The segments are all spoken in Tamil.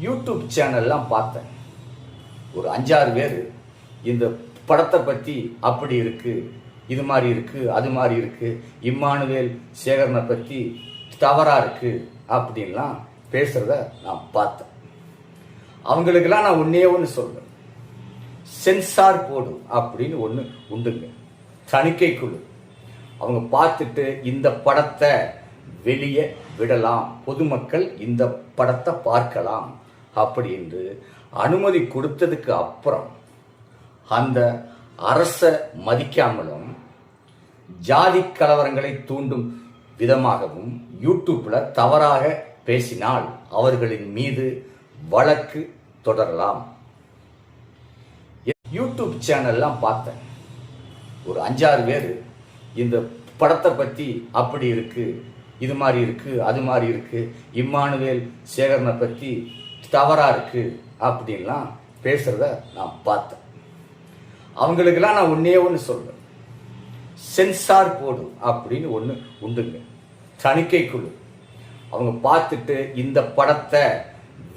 யூடியூப் சேனல்லாம் பார்த்தேன். ஒரு 5-6 பேர் இந்த படத்தை பற்றி அப்படி இருக்கு, இது மாதிரி இருக்கு, அது மாதிரி இருக்கு, இம்மானுவேல் சேகரனை பற்றி தவறா இருக்கு அப்படின்லாம் பேசுறத நான் பார்த்தேன். அவங்களுக்கெல்லாம் நான் ஒன்னே ஒன்று சொல்றேன், சென்சார் போடு அப்படின்னு ஒன்று உண்டுங்க, தணிக்கை குழு. அவங்க பார்த்துட்டு இந்த படத்தை வெளியே விடலாம், பொதுமக்கள் இந்த படத்தை பார்க்கலாம் அப்படின்னு அனுமதி கொடுத்ததுக்கு அப்புறம் அந்த அரசை மதிக்காமலும் ஜாதி கலவரங்களை தூண்டும் விதமாகவும் யூடியூப்ல தவறாக பேசினால் அவர்களின் மீது வழக்கு தொடரலாம். யூடியூப் சேனல்லாம் பார்த்தேன். ஒரு 5-6 பேர் இந்த படத்தை பற்றி அப்படி இருக்கு, இது மாதிரி இருக்கு, அது மாதிரி இருக்கு, இம்மானுவேல் சேகரனை பற்றி தவறா இருக்கு அப்படின்லாம் பேசுறத நான் பார்த்தேன். அவங்களுக்கெல்லாம் நான் ஒன்னே ஒன்று சொல்றேன், சென்சார் போடு அப்படின்னு ஒன்று உண்டுங்க, தணிக்கை குழு. அவங்க பார்த்துட்டு இந்த படத்தை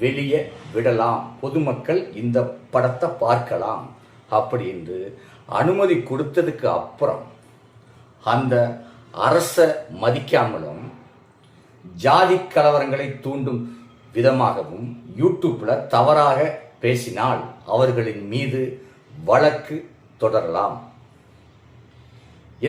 வெளியே விடலாம், பொதுமக்கள் இந்த படத்தை பார்க்கலாம் அப்படின்னு அனுமதி கொடுத்ததுக்கு அப்புறம் அந்த அரசை மதிக்காமலும் ஜாதி கலவரங்களை தூண்டும் விதமாகவும் யூடியூப்ல தவறாக பேசினால் அவர்களின் மீது வழக்கு தொடரலாம்.